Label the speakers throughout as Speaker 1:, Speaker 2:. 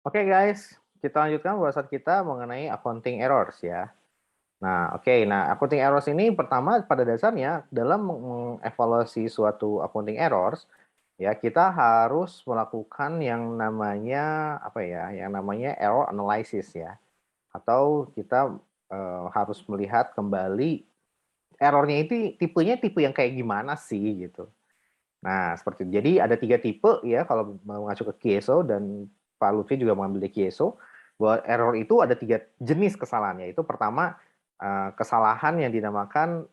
Speaker 1: Oke guys, kita lanjutkan pembahasan kita mengenai accounting errors ya. Nah, oke. Nah, accounting errors ini pertama pada dasarnya dalam mengevaluasi suatu accounting errors, ya kita harus melakukan yang namanya apa ya, yang namanya error analysis ya. Atau kita harus melihat kembali errornya itu tipenya tipe yang kayak gimana sih gitu. Nah, seperti itu. Jadi ada 3 tipe ya kalau mengacu ke Kieso dan Pak Lutfi juga mengambil dari Kieso, bahwa error itu ada 3 jenis kesalahan, yaitu pertama, kesalahan yang dinamakan,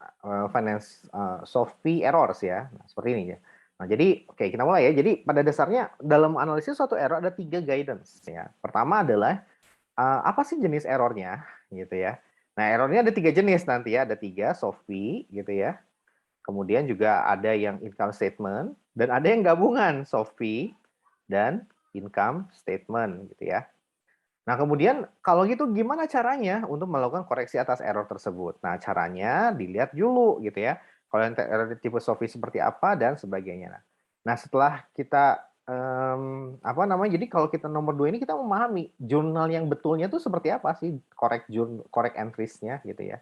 Speaker 1: finance, Sophie errors ya. Nah, seperti ini ya. Nah, jadi oke kita mulai ya. Jadi pada dasarnya dalam analisis suatu error ada 3 guidance ya. Pertama adalah, apa sih jenis errornya gitu ya. Nah, errornya ada 3 jenis nanti ya, ada 3 Sophie gitu ya. Kemudian juga ada yang income statement dan ada yang gabungan soft fee dan income statement gitu ya. Nah, kemudian kalau gitu gimana caranya untuk melakukan koreksi atas error tersebut? Nah, caranya dilihat dulu gitu ya. Kalau yang error tipe soft fee seperti apa dan sebagainya. Nah, setelah kita apa namanya? Jadi kalau kita nomor 2 ini kita memahami jurnal yang betulnya itu seperti apa sih correct entries-nya gitu ya.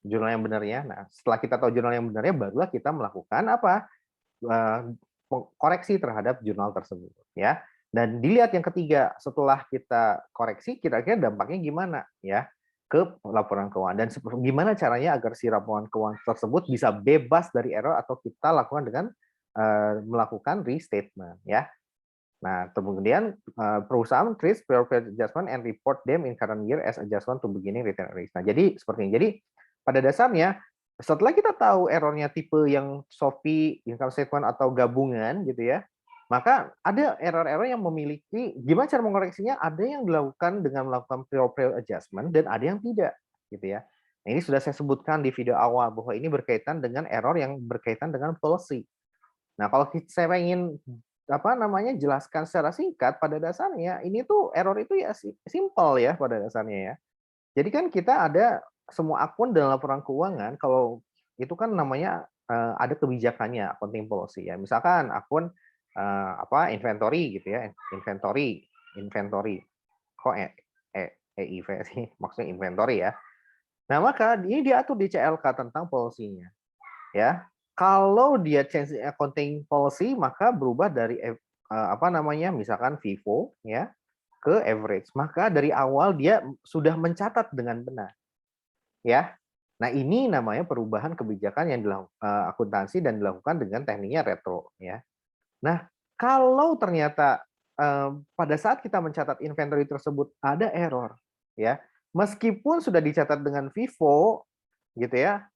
Speaker 1: Jurnal yang benarnya. Nah, setelah kita tahu jurnal yang benarnya, barulah kita melakukan apa? Koreksi terhadap jurnal tersebut, ya. Dan dilihat yang ketiga, setelah kita koreksi, kira-kira dampaknya gimana, ya, ke laporan keuangan. Dan gimana caranya agar si laporan keuangan tersebut bisa bebas dari error atau kita lakukan dengan melakukan restatement, ya. Nah, kemudian perusahaan treats prior period adjustment and report them in current year as adjustment to beginning return earnings. Nah, jadi seperti ini. Jadi pada dasarnya setelah kita tahu errornya tipe yang Shopee, income statement atau gabungan gitu ya, maka ada error-error yang memiliki gimana cara mengoreksinya? Ada yang dilakukan dengan melakukan prior period adjustment dan ada yang tidak gitu ya. Nah, ini sudah saya sebutkan di video awal bahwa ini berkaitan dengan error yang berkaitan dengan policy. Nah, kalau saya ingin apa namanya jelaskan secara singkat, pada dasarnya ini tuh error itu ya simple ya pada dasarnya ya. Jadi kan kita ada semua akun dalam laporan keuangan kalau itu kan namanya ada kebijakannya accounting policy ya. Misalkan akun apa inventory gitu ya, inventory, inventory. Kok EIV sih? Maksudnya inventory ya. Nah, maka ini diatur di CLK tentang policy-nya ya. Kalau dia change accounting policy maka berubah dari apa namanya misalkan FIFO ya ke average. Maka dari awal dia sudah mencatat dengan benar ya. Nah, ini namanya perubahan kebijakan yang dilakukan akuntansi dan dilakukan dengan tekniknya retro ya. Nah, kalau ternyata pada saat kita mencatat inventory tersebut ada error ya, meskipun sudah dicatat dengan FIFO gitu ya,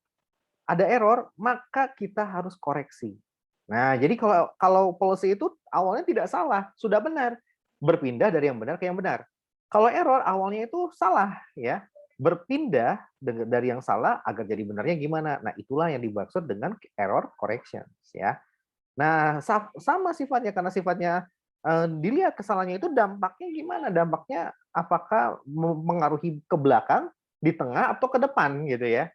Speaker 1: ada error, maka kita harus koreksi. Nah, jadi kalau kalau policy itu awalnya tidak salah, sudah benar, berpindah dari yang benar ke yang benar. Kalau error awalnya itu salah ya, berpindah dari yang salah agar jadi benarnya gimana. Nah, itulah yang dimaksud dengan error corrections ya. Nah, sama sifatnya karena sifatnya dilihat kesalahannya itu dampaknya gimana? Dampaknya apakah mempengaruhi ke belakang, di tengah atau ke depan gitu ya.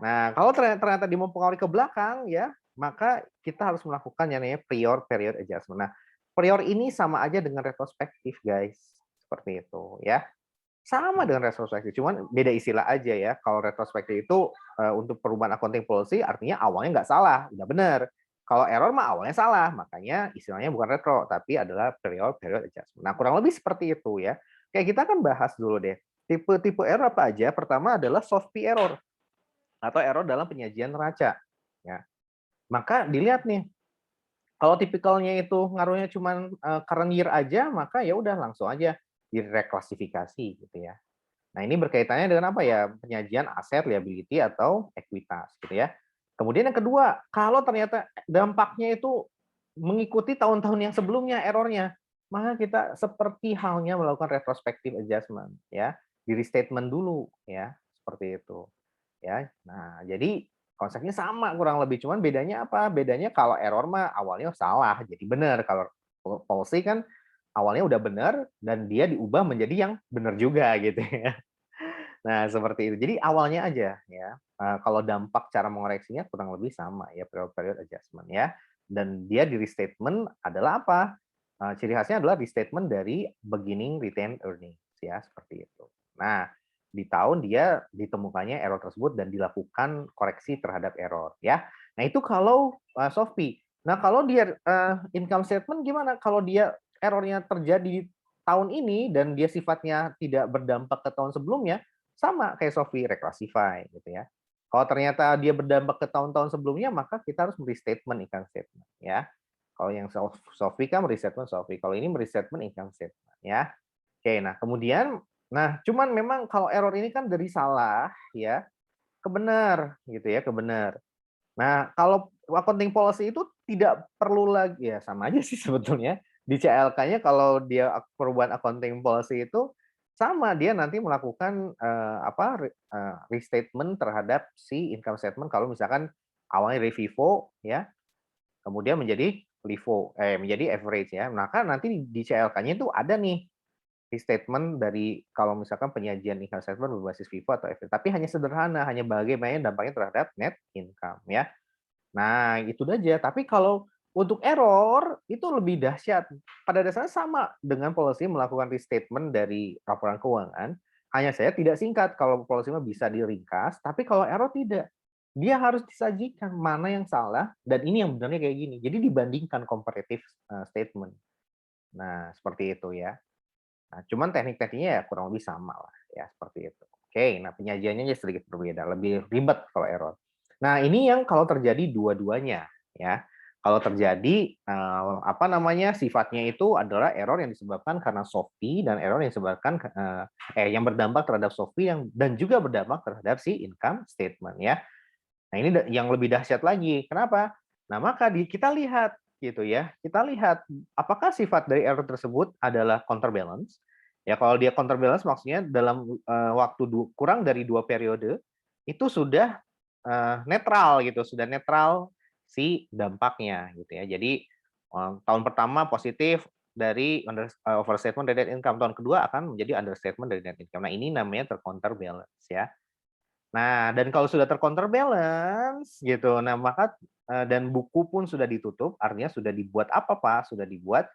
Speaker 1: Nah, kalau ternyata dia mempengaruhi ke belakang ya, maka kita harus melakukan yang namanya prior period adjustment. Nah, prior ini sama aja dengan retrospektif, guys. Seperti itu ya. Sama dengan retrospektif, cuman beda istilah aja ya. Kalau retrospektif itu untuk perubahan accounting policy artinya awalnya nggak salah, udah benar. Kalau error mah awalnya salah, makanya istilahnya bukan retro, tapi adalah prior period adjustment. Nah, kurang lebih seperti itu ya. Kayak kita kan bahas dulu deh. Tipe-tipe error apa aja? Pertama adalah soft P error atau error dalam penyajian neraca. Ya. Maka dilihat nih, kalau tipikalnya itu ngaruhnya cuma current year aja, maka ya udah langsung aja direklasifikasi gitu ya. Nah, ini berkaitannya dengan apa ya? Penyajian aset, liability atau ekuitas gitu ya. Kemudian yang kedua, kalau ternyata dampaknya itu mengikuti tahun-tahun yang sebelumnya errornya, maka kita seperti halnya melakukan retrospective adjustment ya, di restatement dulu ya, seperti itu. Ya. Nah, jadi konsepnya sama kurang lebih, cuman bedanya apa? Bedanya kalau error mah awalnya salah, jadi benar. Kalau policy kan awalnya udah benar dan dia diubah menjadi yang benar juga gitu ya. Nah, seperti itu. Jadi awalnya aja ya, kalau dampak cara mengoreksinya kurang lebih sama ya, period period adjustment ya. Dan dia di restatement adalah apa? ciri khasnya adalah restatement dari beginning retained earnings ya, seperti itu. Nah, di tahun dia ditemukannya error tersebut dan dilakukan koreksi terhadap error ya. Nah, itu kalau SOFI. Nah, kalau dia income statement gimana? Kalau dia errornya terjadi di tahun ini dan dia sifatnya tidak berdampak ke tahun sebelumnya, sama kayak SOFI, reclassify gitu ya. Kalau ternyata dia berdampak ke tahun-tahun sebelumnya, maka kita harus restatement income statement ya. Kalau yang SOFI kan restatement SOFI. Kalau ini restatement income statement ya. Oke, nah kemudian cuman memang kalau error ini kan dari salah ya ke benar gitu ya, ke benar. Nah, kalau accounting policy itu tidak perlu lagi ya sama aja sih sebetulnya. Di CLK-nya kalau dia perubahan accounting policy itu sama dia nanti melakukan restatement terhadap si income statement kalau misalkan awalnya revivo ya, kemudian menjadi menjadi average ya. Maka nanti di CLK-nya itu ada nih restatement dari kalau misalkan penyajian income statement berbasis FIFO atau average, tapi hanya sederhana, hanya bagaimana dampaknya terhadap net income ya. Nah, itu aja. Tapi kalau untuk error itu lebih dahsyat. Pada dasarnya sama dengan policy melakukan restatement dari laporan keuangan, hanya saya tidak singkat. Kalau policy mah bisa diringkas, tapi kalau error tidak. Dia harus disajikan mana yang salah dan ini yang benarnya kayak gini. Jadi dibandingkan comparative statement. Nah, seperti itu ya. Nah, cuman teknik-tekniknya ya kurang lebih sama lah ya, seperti itu. Oke, nah penyajiannya sedikit berbeda, lebih ribet kalau error. Nah, ini yang kalau terjadi dua-duanya ya. Kalau terjadi sifatnya itu adalah error yang disebabkan karena SOFI dan error yang disebabkan yang berdampak terhadap SOFI dan juga berdampak terhadap si income statement ya. Nah, ini yang lebih dahsyat lagi. Kenapa? Nah, maka kita lihat gitu ya. Kita lihat apakah sifat dari error tersebut adalah counterbalance. Ya, kalau dia counterbalance maksudnya dalam waktu kurang dari 2 periode itu sudah netral gitu, sudah netral si dampaknya gitu ya. Jadi tahun pertama positif dari overstatement dari net income, tahun kedua akan menjadi understatement dari net income. Nah, ini namanya tercounterbalance ya. Nah, dan kalau sudah tercounterbalance gitu, nah maka dan buku pun sudah ditutup, artinya sudah dibuat apa Pak? Sudah dibuat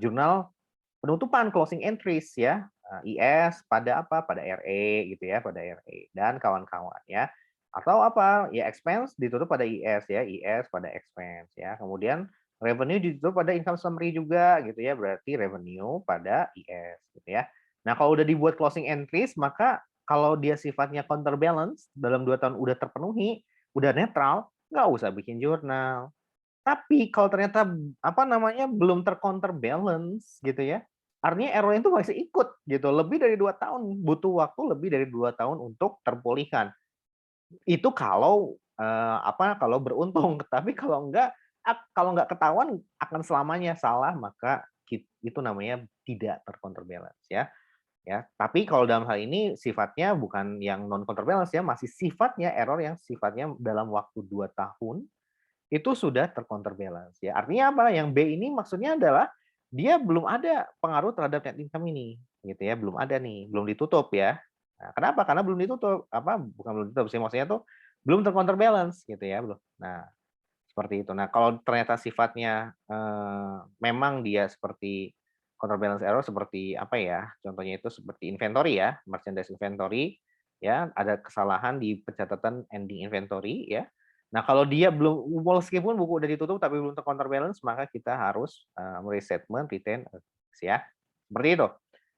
Speaker 1: jurnal penutupan closing entries ya, IS pada apa? Pada RE gitu ya, pada RE dan kawan-kawan ya. Atau apa? Ya expense ditutup pada IS ya, IS pada expense ya. Kemudian revenue ditutup pada income summary juga gitu ya, berarti revenue pada IS gitu ya. Nah, kalau udah dibuat closing entries, maka kalau dia sifatnya counterbalance dalam 2 tahun udah terpenuhi, udah netral, nggak usah bikin jurnal. Tapi kalau ternyata belum tercounterbalance gitu ya, artinya error itu masih ikut gitu, lebih dari 2 tahun, butuh waktu lebih dari 2 tahun untuk terpulihkan. Itu kalau kalau beruntung, tapi kalau nggak ketahuan akan selamanya salah, maka itu namanya tidak tercounterbalance ya. Ya, tapi kalau dalam hal ini sifatnya bukan yang non counterbalance ya, masih sifatnya error yang sifatnya dalam waktu 2 tahun itu sudah tercounterbalance ya. Artinya apa? Yang B ini maksudnya adalah dia belum ada pengaruh terhadap net income ini gitu ya, belum ada nih, belum ditutup ya. Nah, kenapa? Karena belum ditutup, bukan belum ditutup sih, maksudnya tuh belum tercounterbalance gitu ya, belum. Nah, seperti itu. Nah, kalau ternyata sifatnya memang dia seperti counterbalance error seperti apa ya? Contohnya itu seperti inventory ya, merchandise inventory ya, ada kesalahan di pencatatan ending inventory ya. Nah, kalau dia belum meskipun buku udah ditutup tapi belum tercounterbalance, maka kita harus resettlement retain ya. Seperti itu.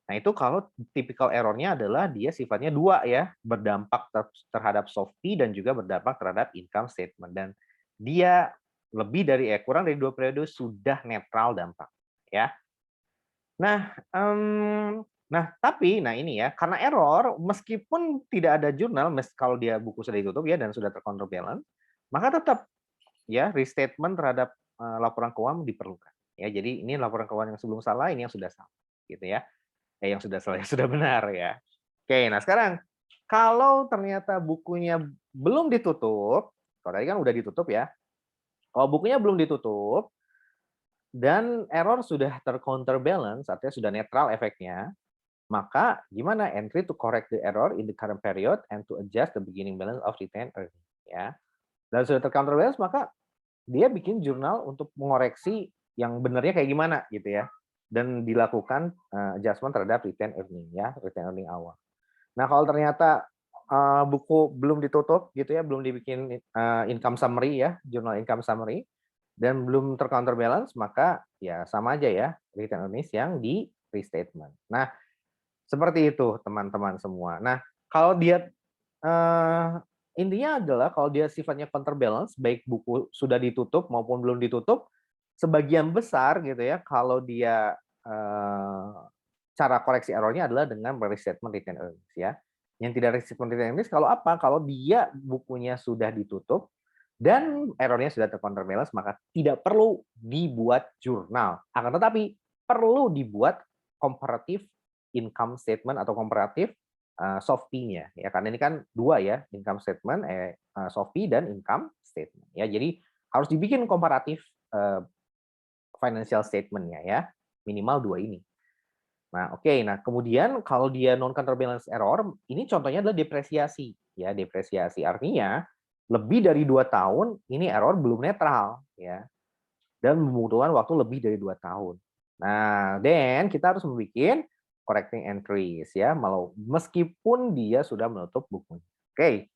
Speaker 1: Nah, itu kalau typical error-nya adalah dia sifatnya dua ya, berdampak terhadap SOFI dan juga berdampak terhadap income statement dan dia kurang dari 2 periode sudah netral dampak ya. Nah, ini ya, karena error meskipun tidak ada jurnal, kalau dia buku sudah ditutup ya dan sudah tercounterbalance, maka tetap ya restatement terhadap laporan keuangan diperlukan. Ya, jadi ini laporan keuangan yang sebelum salah, ini yang sudah salah gitu ya. Yang sudah salah, yang sudah benar ya. Oke, nah sekarang kalau ternyata bukunya belum ditutup, kalau tadi kan udah ditutup ya. Kalau bukunya belum ditutup dan error sudah tercounterbalance, artinya sudah netral efeknya, maka gimana entry to correct the error in the current period and to adjust the beginning balance of retained earnings ya. Dan sudah tercounterbalance maka dia bikin jurnal untuk mengoreksi yang benarnya kayak gimana gitu ya. dan dilakukan adjustment terhadap retained earning ya, retained earning awal. Nah, kalau ternyata buku belum ditutup gitu ya, belum dibikin income summary ya, journal income summary, dan belum tercounterbalance, maka ya sama aja ya retained earnings yang di restatement. Nah, seperti itu teman-teman semua. Nah, kalau dia intinya adalah kalau dia sifatnya counterbalance, baik buku sudah ditutup maupun belum ditutup, sebagian besar gitu ya, kalau dia cara koreksi errornya adalah dengan restatement retained earnings ya. Yang tidak restatement retained earnings kalau apa? Kalau dia bukunya sudah ditutup dan errornya sudah tercounterbalance, maka tidak perlu dibuat jurnal. Akan tetapi perlu dibuat comparative income statement atau comparative SOFP-nya ya, karena ini kan dua ya, income statement SOFP dan income statement ya. Jadi harus dibikin komparatif financial statement-nya ya, minimal dua ini. Nah, oke. Nah, kemudian kalau dia non counterbalance error, ini contohnya adalah depresiasi ya, depresiasi artinya lebih dari 2 tahun ini error belum netral ya, dan membutuhkan waktu lebih dari 2 tahun. Nah, then kita harus membuat correcting entries ya, meskipun dia sudah menutup buku. Oke.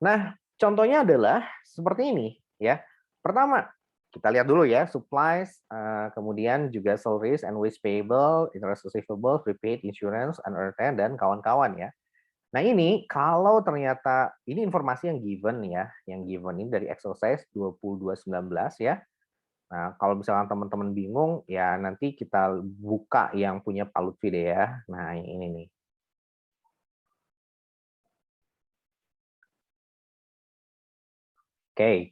Speaker 1: Nah, contohnya adalah seperti ini ya. Pertama, kita lihat dulu ya, supplies, kemudian juga salaries and wage payable, interest receivable, prepaid, insurance, unearned, dan kawan-kawan ya. Nah ini kalau ternyata ini informasi yang given ya, yang given ini dari exercise 2219 ya. Nah kalau misalkan teman-teman bingung ya nanti kita buka yang punya Pak Lutfi deh ya. Nah ini nih. Oke,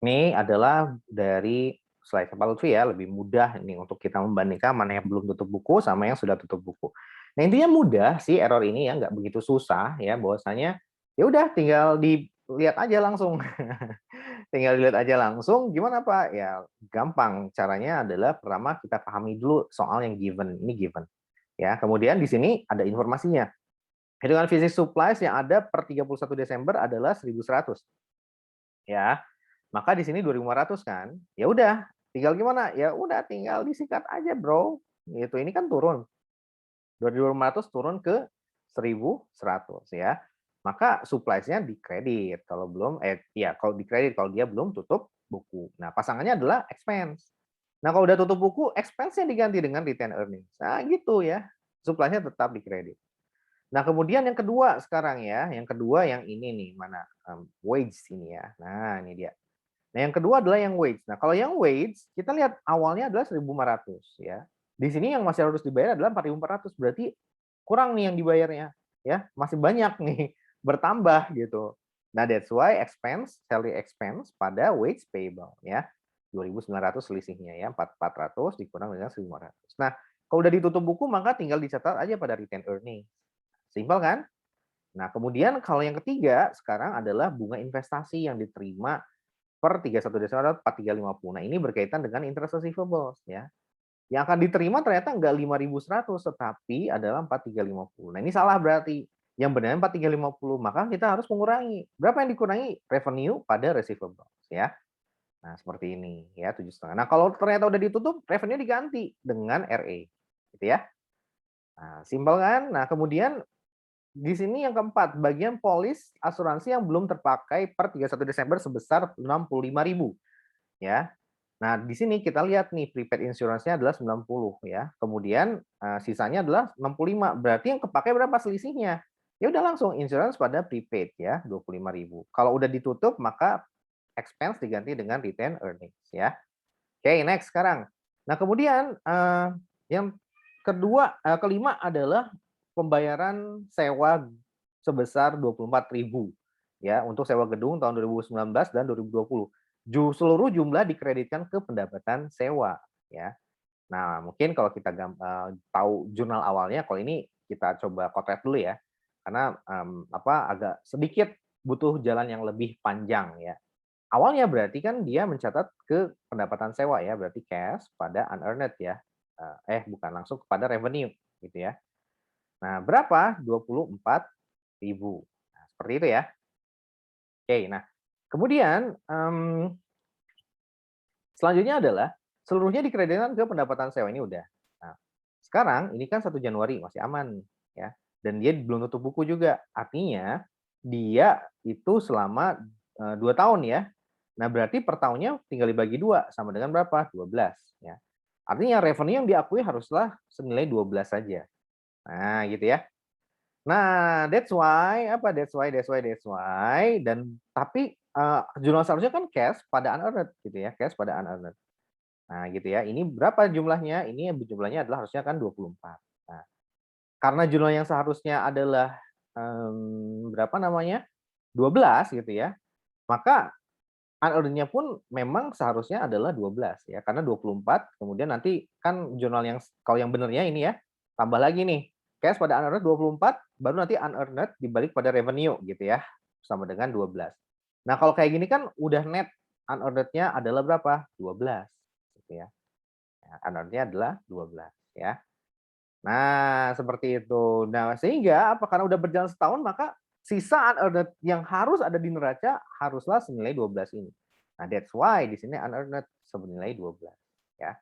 Speaker 1: ini adalah dari slide Pak Lutfi ya, lebih mudah ini untuk kita membandingkan mana yang belum tutup buku sama yang sudah tutup buku. Nah intinya mudah sih error ini ya, nggak begitu susah ya, bahwasanya ya udah tinggal dilihat aja langsung. Tinggal dilihat aja langsung, gimana Pak? Ya gampang, caranya adalah pertama kita pahami dulu soal yang given, ini given. Ya, kemudian di sini ada informasinya. Hitungan fisik supplies yang ada per 31 Desember adalah 1.100. Ya. Maka di sini 2.500 kan. Ya udah, tinggal gimana? Ya udah tinggal disingkat aja, Bro. Gitu. Ini kan turun. 2.500 turun ke 1.100 ya. Maka supplies-nya dikredit kalau belum ya kalau dikredit kalau dia belum tutup buku. Nah, pasangannya adalah expense. Nah, kalau udah tutup buku, expense-nya diganti dengan retained earnings. Nah, gitu ya. Supplies-nya tetap dikredit. Nah, kemudian yang kedua sekarang ya, yang kedua yang ini nih, mana wage ini ya. Nah, ini dia. Nah, yang kedua adalah yang wage. Nah, kalau yang wage, kita lihat awalnya adalah 1.500 ya. Di sini yang masih harus dibayar adalah 4.400. Berarti kurang nih yang dibayarnya ya. Masih banyak nih bertambah gitu. Nah, that's why expense, salary expense pada wage payable ya. 2.900 selisihnya ya, 4.400 dikurang dengan 1.500. Nah, kalau udah ditutup buku maka tinggal dicatat aja pada retained earning. Simpel kan? Nah, kemudian kalau yang ketiga sekarang adalah bunga investasi yang diterima per 31 Desember 4.350. Nah, ini berkaitan dengan interest receivables ya. Yang akan diterima ternyata enggak 5.100 tetapi adalah 4.350. Nah, ini salah berarti. Yang benarnya 4.350, maka kita harus mengurangi. Berapa yang dikurangi? Revenue pada receivables ya. Nah, seperti ini ya, 7,5. Nah, kalau ternyata udah ditutup, revenue diganti dengan RE gitu ya. Nah, simpel kan? Nah, kemudian di sini yang keempat, bagian polis asuransi yang belum terpakai per 31 Desember sebesar 65.000 ya. Nah, di sini kita lihat nih prepaid insurance-nya adalah 90 ya. Kemudian sisanya adalah 65. Berarti yang kepakai berapa selisihnya? Ya udah langsung insurance pada prepaid ya, 25.000. Kalau udah ditutup maka expense diganti dengan retained earnings ya. Oke, next sekarang. Nah, kemudian yang kelima adalah pembayaran sewa sebesar 24.000 ya untuk sewa gedung tahun 2019 dan 2020. Seluruh jumlah dikreditkan ke pendapatan sewa ya. Nah, mungkin kalau kita tahu jurnal awalnya, kalau ini kita coba kotret dulu ya. Karena agak sedikit butuh jalan yang lebih panjang ya. Awalnya berarti kan dia mencatat ke pendapatan sewa ya, berarti cash pada unearned ya. Bukan langsung kepada revenue gitu ya. Nah, berapa? 24.000. Nah, seperti itu ya. Oke, nah kemudian selanjutnya adalah seluruhnya dikreditkan ke pendapatan sewa ini udah. Sekarang ini kan 1 Januari masih aman ya, dan dia belum tutup buku juga. Artinya dia itu selama, 2 tahun ya. Nah, berarti per tahunnya tinggal dibagi 2 sama dengan berapa? 12 ya. Artinya revenue yang diakui haruslah senilai 12 saja. Nah, gitu ya. Nah, that's why dan tapi, jurnal seharusnya kan cash pada unearned gitu ya, cash pada unearned. Nah, gitu ya. Ini berapa jumlahnya? Ini jumlahnya adalah harusnya kan 24. Nah, karena jumlah yang seharusnya adalah, berapa namanya, 12 gitu ya, maka unearned-nya pun memang seharusnya adalah 12 ya, karena 24 kemudian nanti kan jurnal yang kalau yang benernya ini ya, tambah lagi nih, cash pada unearned 24, baru nanti unearned dibalik pada revenue gitu ya, sama dengan 12. Nah, kalau kayak gini kan udah net unearned-nya adalah berapa? 12 gitu ya. Nah, unearned-nya adalah 12 ya. Nah, seperti itu. Nah, sehingga apa, karena udah berjalan setahun maka sisa unearned yang harus ada di neraca haruslah senilai 12 ini. Nah, that's why di sini unearned senilai 12 ya.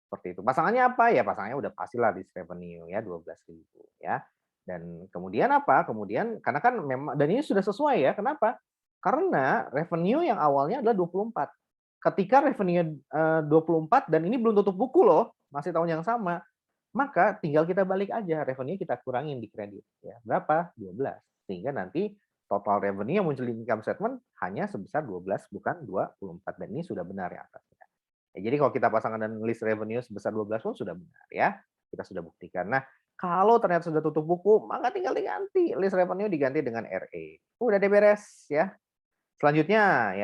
Speaker 1: Seperti itu. Pasangannya apa? Ya pasangannya udah pastilah list revenue ya 12.000 ya. Dan kemudian apa? Kemudian karena kan memang dan ini sudah sesuai ya. Kenapa? Karena revenue yang awalnya adalah 24. Ketika revenue 24 dan ini belum tutup buku loh, masih tahun yang sama, maka tinggal kita balik aja, revenue kita kurangin di kredit ya. Berapa? 12. Sehingga nanti total revenue yang muncul di income statement hanya sebesar 12 bukan 24 dan ini sudah benar ya atasnya. Ya, jadi kalau kita pasangkan dan list revenue sebesar 12 pun sudah benar ya. Kita sudah buktikan. Nah, kalau ternyata sudah tutup buku, maka tinggal diganti list revenue diganti dengan RE. Udah deh beres ya. Selanjutnya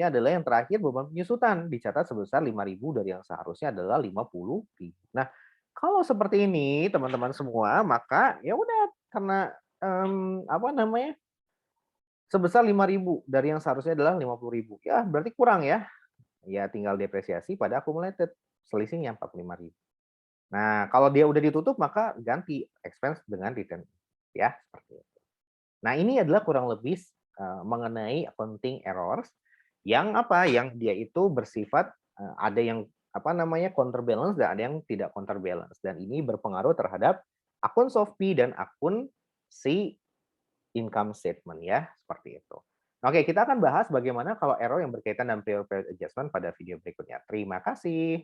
Speaker 1: adalah yang terakhir beban penyusutan dicatat sebesar 5.000 dari yang seharusnya adalah 50.000. Nah, kalau seperti ini teman-teman semua, maka ya udah karena apa namanya? Sebesar 5.000 dari yang seharusnya adalah 50.000. Ya, berarti kurang ya. Ya tinggal depresiasi pada accumulated, selisihnya 45.000. Nah, kalau dia udah ditutup maka ganti expense dengan return ya, seperti itu. Nah, ini adalah kurang lebih mengenai accounting errors yang apa, yang dia itu bersifat ada yang apa namanya counterbalance dan ada yang tidak counterbalance dan ini berpengaruh terhadap akun SOFI dan akun si income statement ya, seperti itu. Oke, kita akan bahas bagaimana kalau error yang berkaitan dengan prior period adjustment pada video berikutnya. Terima kasih.